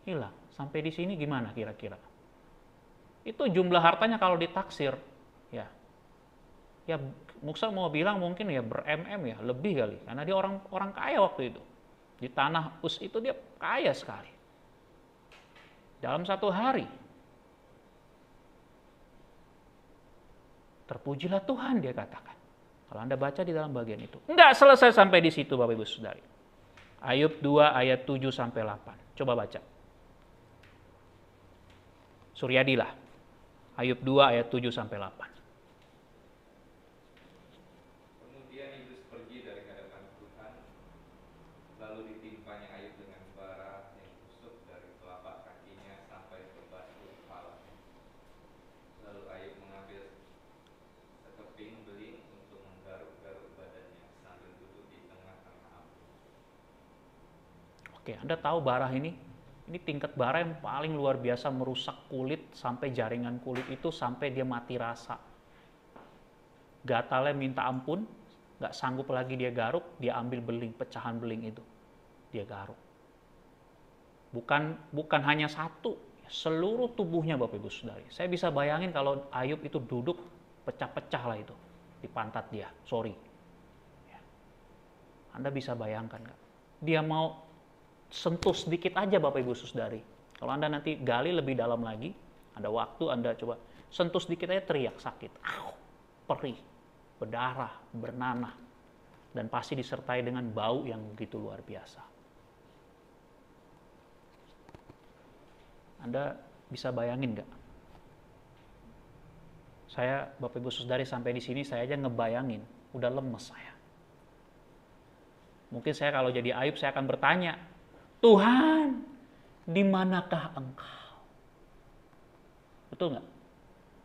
hilang. Sampai di sini gimana kira-kira? Itu jumlah hartanya kalau ditaksir, ya Muksa mau bilang mungkin ya ber-MM ya, lebih kali. Karena dia orang kaya waktu itu. Di tanah Uz itu dia kaya sekali. Dalam satu hari. Terpujilah Tuhan dia katakan. Kalau Anda baca di dalam bagian itu. Enggak selesai sampai di situ Bapak Ibu Saudari. Ayub 2 ayat 7 sampai 8. Coba baca. Suryadilah. Ayub 2 ayat 7 sampai 8. Oke, Anda tahu bara ini tingkat bara yang paling luar biasa merusak kulit sampai jaringan kulit itu sampai dia mati rasa. Gatalnya minta ampun, nggak sanggup lagi dia garuk, dia ambil beling, pecahan beling itu, dia garuk. Bukan hanya satu, seluruh tubuhnya Bapak Ibu Saudari. Saya bisa bayangin kalau Ayub itu duduk, pecah-pecah lah itu di pantat dia, sorry. Anda bisa bayangkan nggak? Dia mau sentuh sedikit aja Bapak Ibu Saudari. Kalau Anda nanti gali lebih dalam lagi, ada waktu Anda coba sentuh sedikit aja teriak sakit. Perih, berdarah, bernanah. Dan pasti disertai dengan bau yang begitu luar biasa. Anda bisa bayangin nggak? Saya, Bapak Ibu Saudari, sampai di sini saya aja ngebayangin, udah lemes saya. Mungkin saya kalau jadi Ayub saya akan bertanya, Tuhan, di manakah Engkau? Betul nggak?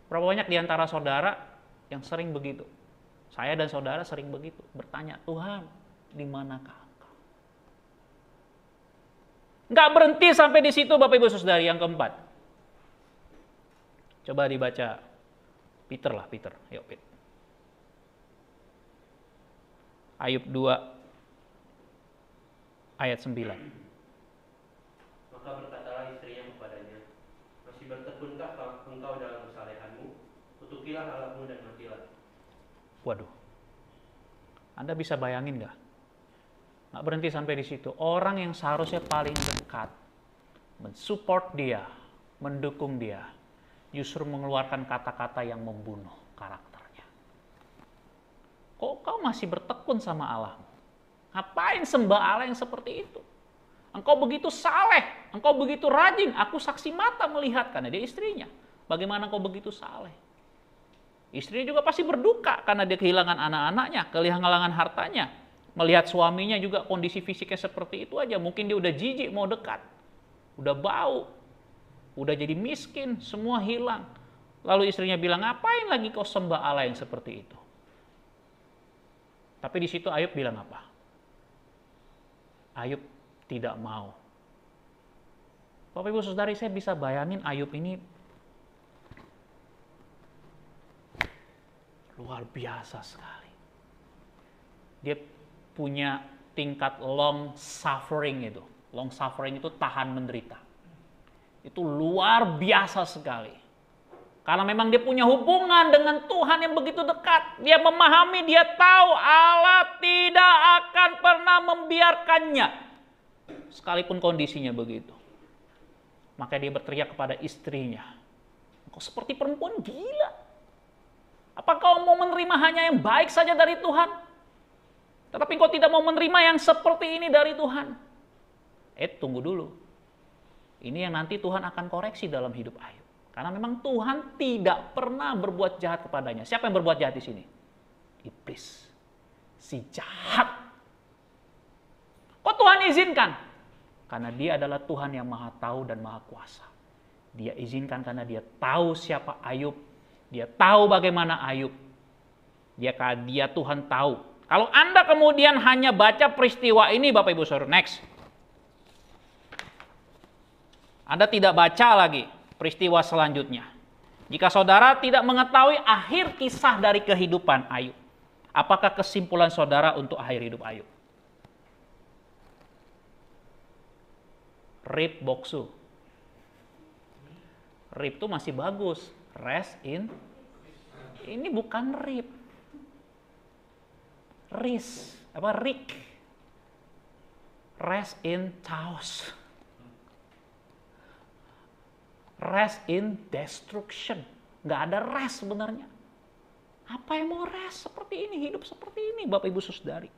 Berapa banyak di antara saudara yang sering begitu? Saya dan saudara sering begitu, bertanya, Tuhan, di manakah Engkau? Nggak berhenti sampai di situ Bapak Ibu Saudari, yang keempat. Coba dibaca Peter. Yuk, Peter. Ayub 2 ayat 9. Maka berkatalah istrinya kepadanya, masih bertekunkah engkau dalam kesalehanmu? Kutukilah Allahmu dan matilah. Waduh, Anda bisa bayangin nggak? Nggak berhenti sampai di situ. Orang yang seharusnya paling dekat, mensupport dia, mendukung dia, justru mengeluarkan kata-kata yang membunuh karakternya. Kok kau masih bertekun sama Allahmu? Ngapain sembah Allah yang seperti itu? Engkau begitu saleh, engkau begitu rajin, aku saksi mata melihat, karena dia istrinya. Bagaimana engkau begitu saleh? Istrinya juga pasti berduka karena dia kehilangan anak-anaknya, kehilangan hartanya. Melihat suaminya juga kondisi fisiknya seperti itu aja, mungkin dia udah jijik mau dekat. Udah bau, udah jadi miskin, semua hilang. Lalu istrinya bilang, ngapain lagi kau sembah Allah yang seperti itu? Tapi di situ Ayub bilang apa? Ayub tidak mau. Bapak Ibu Saudari, saya bisa bayangin Ayub ini luar biasa sekali. Dia punya tingkat long suffering itu. Long suffering itu tahan menderita. Itu luar biasa sekali. Karena memang dia punya hubungan dengan Tuhan yang begitu dekat. Dia memahami, dia tahu Allah tidak akan pernah membiarkannya. Sekalipun kondisinya begitu. Maka dia berteriak kepada istrinya. Kau seperti perempuan gila. Apa kau mau menerima hanya yang baik saja dari Tuhan? Tetapi kau tidak mau menerima yang seperti ini dari Tuhan. Tunggu dulu. Ini yang nanti Tuhan akan koreksi dalam hidup Ayub. Karena memang Tuhan tidak pernah berbuat jahat kepadanya. Siapa yang berbuat jahat di sini? Iblis. Si jahat. Kok Tuhan izinkan? Karena dia adalah Tuhan yang maha tahu dan maha kuasa. Dia izinkan karena dia tahu siapa Ayub. Dia tahu bagaimana Ayub. Dia Tuhan tahu. Kalau Anda kemudian hanya baca peristiwa ini, Bapak Ibu Saudara, next. Anda tidak baca lagi peristiwa selanjutnya. Jika saudara tidak mengetahui akhir kisah dari kehidupan Ayub, apakah kesimpulan saudara untuk akhir hidup Ayub? Rib boksu. Rib itu masih bagus. Rest in. Ini bukan rib. Ris. Rik. Rest in chaos. Rest in destruction. Nggak ada rest sebenarnya. Apa yang mau rest seperti ini, hidup seperti ini, Bapak Ibu Saudari.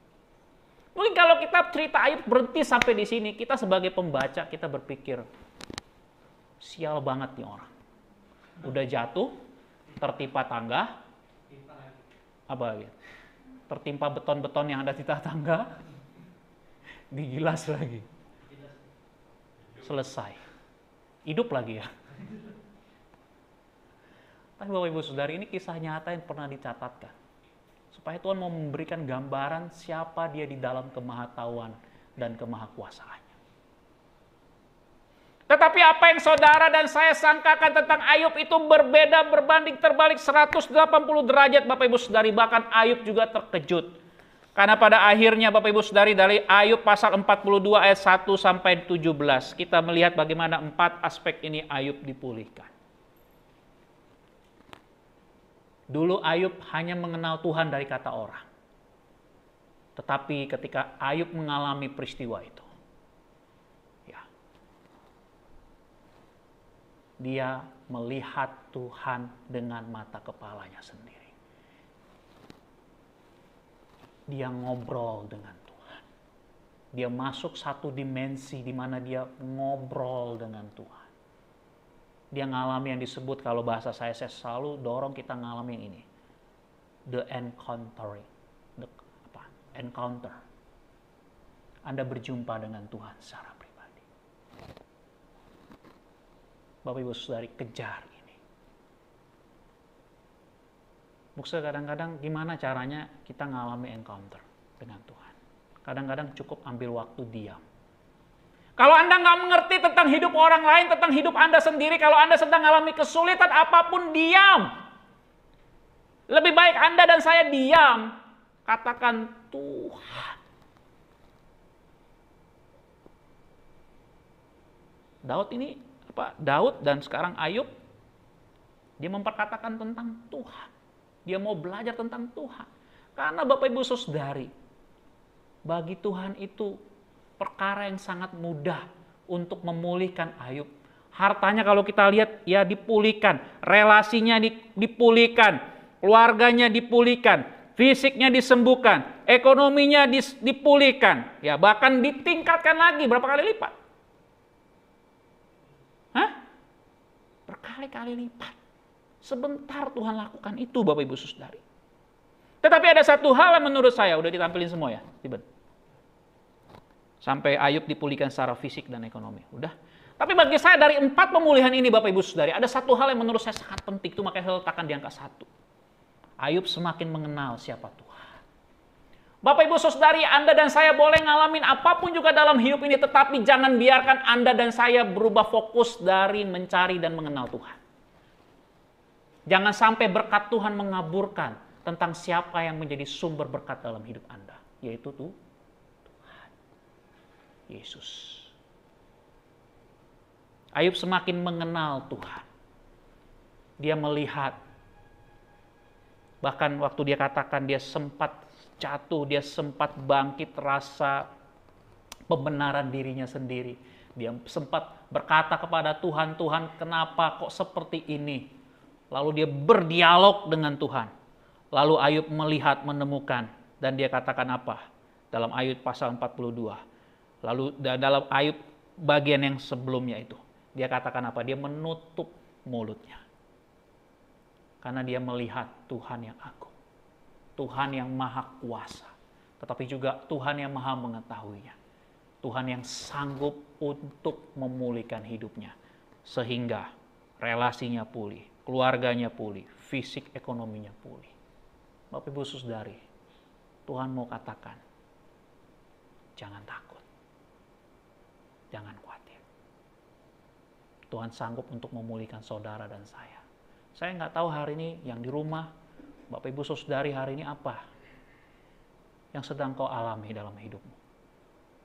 Mungkin kalau kita cerita Ayub berhenti sampai di sini, kita sebagai pembaca kita berpikir, sial banget nih orang. Udah jatuh, tertimpa tangga, apa lagi? Tertimpa beton-beton yang ada di tangga, digilas lagi. Selesai. Hidup lagi ya. Tapi Bapak Ibu Saudari, ini kisah nyata yang pernah dicatatkan. Supaya Tuhan mau memberikan gambaran siapa dia di dalam kemahatauan dan kemahakuasaannya. Tetapi apa yang saudara dan saya sangkakan tentang Ayub itu berbeda, berbanding terbalik 180 derajat Bapak Ibu Saudari. Bahkan Ayub juga terkejut. Karena pada akhirnya Bapak Ibu Saudari dari Ayub pasal 42 ayat 1 sampai 17. Kita melihat bagaimana 4 aspek ini Ayub dipulihkan. Dulu Ayub hanya mengenal Tuhan dari kata orang. Tetapi ketika Ayub mengalami peristiwa itu, ya, dia melihat Tuhan dengan mata kepalanya sendiri. Dia ngobrol dengan Tuhan. Dia masuk satu dimensi di mana dia ngobrol dengan Tuhan. Dia ngalami yang disebut, kalau bahasa saya selalu dorong kita ngalami yang ini. The encountering. Encounter. Anda berjumpa dengan Tuhan secara pribadi. Bapak Ibu Saudari, kejar ini. Maksudnya kadang-kadang gimana caranya kita ngalami encounter dengan Tuhan. Kadang-kadang cukup ambil waktu diam. Kalau Anda nggak mengerti tentang hidup orang lain, tentang hidup Anda sendiri, kalau Anda sedang mengalami kesulitan apapun, diam. Lebih baik Anda dan saya diam. Katakan Tuhan. Daud dan sekarang Ayub, dia memperkatakan tentang Tuhan. Dia mau belajar tentang Tuhan. Karena Bapak Ibu Saudari, bagi Tuhan itu perkara yang sangat mudah untuk memulihkan Ayub. Hartanya kalau kita lihat ya dipulihkan, relasinya dipulihkan, keluarganya dipulihkan, fisiknya disembuhkan, ekonominya dipulihkan, ya bahkan ditingkatkan lagi berapa kali lipat. Berkali-kali lipat. Sebentar Tuhan lakukan itu Bapak Ibu Saudari. Tetapi ada satu hal yang menurut saya, udah ditampilin semua ya, Steven. Sampai Ayub dipulihkan secara fisik dan ekonomi. Udah. Tapi bagi saya dari 4 pemulihan ini Bapak Ibu Saudari, ada satu hal yang menurut saya sangat penting. Itu makanya saya letakkan di angka 1. Ayub semakin mengenal siapa Tuhan. Bapak Ibu Saudari, Anda dan saya boleh ngalamin apapun juga dalam hidup ini. Tetapi jangan biarkan Anda dan saya berubah fokus dari mencari dan mengenal Tuhan. Jangan sampai berkat Tuhan mengaburkan tentang siapa yang menjadi sumber berkat dalam hidup Anda. Yaitu Tuhan. Yesus. Ayub semakin mengenal Tuhan. Dia melihat. Bahkan waktu dia katakan dia sempat jatuh, dia sempat bangkit rasa pembenaran dirinya sendiri. Dia sempat berkata kepada Tuhan, Tuhan kenapa kok seperti ini? Lalu dia berdialog dengan Tuhan. Lalu Ayub melihat, menemukan. Dan dia katakan apa? Dalam Ayub pasal 42. Lalu dalam Ayub bagian yang sebelumnya itu. Dia katakan apa? Dia menutup mulutnya. Karena dia melihat Tuhan yang agung. Tuhan yang maha kuasa. Tetapi juga Tuhan yang maha mengetahuinya. Tuhan yang sanggup untuk memulihkan hidupnya. Sehingga relasinya pulih, keluarganya pulih, fisik ekonominya pulih. Bapak Ibu Saudari, Tuhan mau katakan, jangan takut. Jangan khawatir. Tuhan sanggup untuk memulihkan saudara dan saya. Saya nggak tahu hari ini yang di rumah, Bapak Ibu Saudari hari ini apa yang sedang kau alami dalam hidupmu.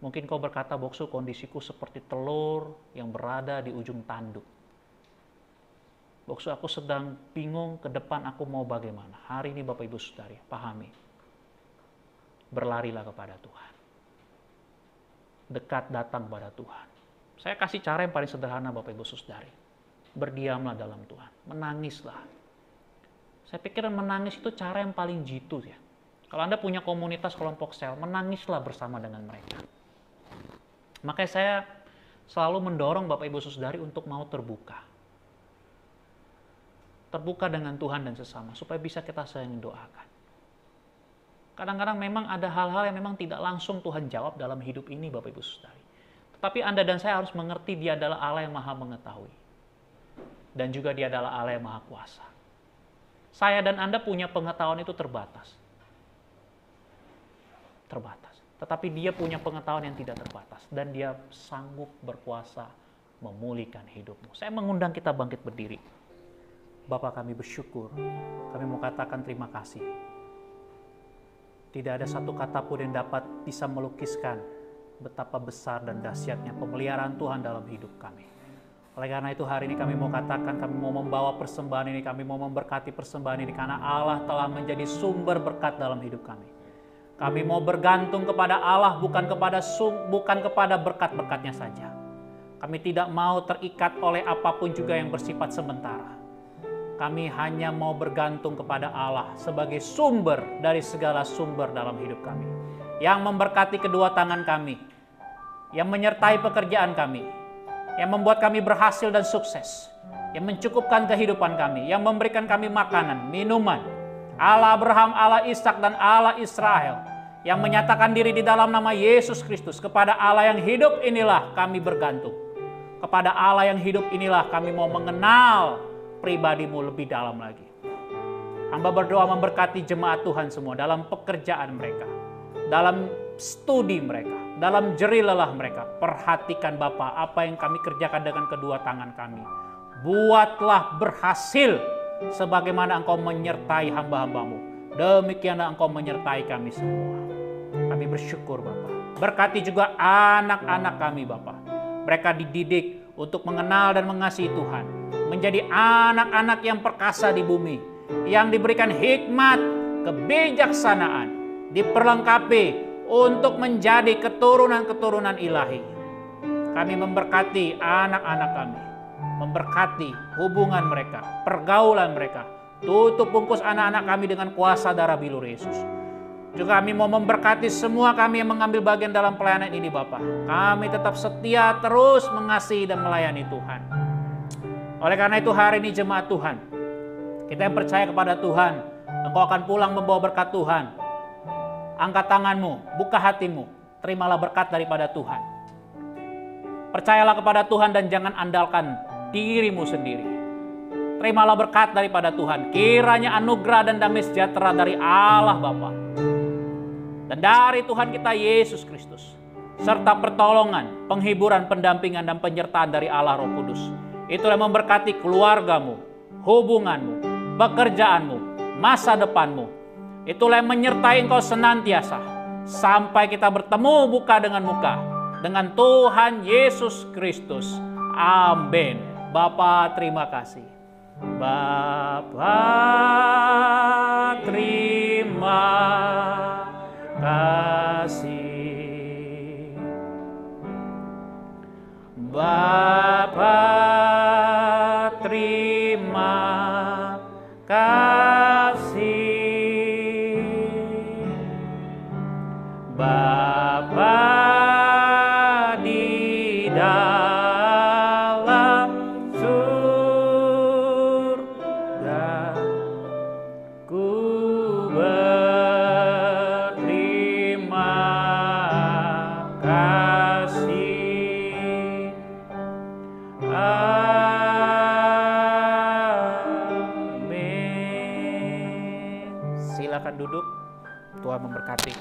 Mungkin kau berkata, Boksu, kondisiku seperti telur yang berada di ujung tanduk. Boksu, aku sedang bingung ke depan aku mau bagaimana. Hari ini Bapak Ibu Saudari, pahami. Berlarilah kepada Tuhan. Dekat datang pada Tuhan. Saya kasih cara yang paling sederhana Bapak Ibu Saudari. Berdiamlah dalam Tuhan. Menangislah. Saya pikir menangis itu cara yang paling jitu ya. Kalau Anda punya komunitas kelompok sel, menangislah bersama dengan mereka. Makanya saya selalu mendorong Bapak Ibu Saudari untuk mau terbuka. Terbuka dengan Tuhan dan sesama, supaya bisa kita saling doakan. Kadang-kadang memang ada hal-hal yang memang tidak langsung Tuhan jawab dalam hidup ini Bapak Ibu Saudari. Tetapi Anda dan saya harus mengerti Dia adalah Allah yang maha mengetahui. Dan juga Dia adalah Allah yang maha kuasa. Saya dan Anda punya pengetahuan itu terbatas. Terbatas. Tetapi Dia punya pengetahuan yang tidak terbatas. Dan Dia sanggup berkuasa memulihkan hidupmu. Saya mengundang kita bangkit berdiri. Bapa, kami bersyukur. Kami mau katakan terima kasih. Tidak ada satu kata pun yang dapat bisa melukiskan betapa besar dan dahsyatnya pemeliharaan Tuhan dalam hidup kami. Oleh karena itu hari ini kami mau katakan, kami mau membawa persembahan ini, kami mau memberkati persembahan ini karena Allah telah menjadi sumber berkat dalam hidup kami. Kami mau bergantung kepada Allah bukan kepada berkat-berkatnya saja. Kami tidak mau terikat oleh apapun juga yang bersifat sementara. Kami hanya mau bergantung kepada Allah sebagai sumber dari segala sumber dalam hidup kami. Yang memberkati kedua tangan kami, yang menyertai pekerjaan kami, yang membuat kami berhasil dan sukses, yang mencukupkan kehidupan kami, yang memberikan kami makanan, minuman. Allah Abraham, Allah Ishak dan Allah Israel, yang menyatakan diri di dalam nama Yesus Kristus. Kepada Allah yang hidup inilah kami bergantung. Kepada Allah yang hidup inilah kami mau mengenal pribadimu lebih dalam lagi. Hamba berdoa memberkati jemaat Tuhan semua dalam pekerjaan mereka, dalam studi mereka, dalam jerih lelah mereka. Perhatikan Bapa apa yang kami kerjakan dengan kedua tangan kami. Buatlah berhasil sebagaimana Engkau menyertai hamba-hambamu. Demikianlah Engkau menyertai kami semua. Kami bersyukur Bapa. Berkati juga anak-anak kami Bapa. Mereka dididik untuk mengenal dan mengasihi Tuhan. Menjadi anak-anak yang perkasa di bumi. Yang diberikan hikmat, kebijaksanaan. Diperlengkapi untuk menjadi keturunan-keturunan ilahi. Kami memberkati anak-anak kami. Memberkati hubungan mereka, pergaulan mereka. Tutup bungkus anak-anak kami dengan kuasa darah bilur Yesus. Juga kami mau memberkati semua kami yang mengambil bagian dalam pelayanan ini Bapa. Kami tetap setia terus mengasihi dan melayani Tuhan. Oleh karena itu hari ini jemaat Tuhan, kita yang percaya kepada Tuhan, engkau akan pulang membawa berkat Tuhan. Angkat tanganmu, buka hatimu, terimalah berkat daripada Tuhan. Percayalah kepada Tuhan dan jangan andalkan dirimu sendiri. Terimalah berkat daripada Tuhan. Kiranya anugerah dan damai sejahtera dari Allah Bapa dan dari Tuhan kita Yesus Kristus, serta pertolongan, penghiburan, pendampingan, dan penyertaan dari Allah Roh Kudus, itulah yang memberkati keluargamu, hubunganmu, pekerjaanmu, masa depanmu. Itulah yang menyertai engkau senantiasa, sampai kita bertemu muka dengan Tuhan Yesus Kristus. Amin. Bapa terima kasih. Bapa, terima kasih. Bapa, terima kasih. Bapa di dalam surga, ku berterima kasih. Amin. Silakan duduk. Tuhan memberkati.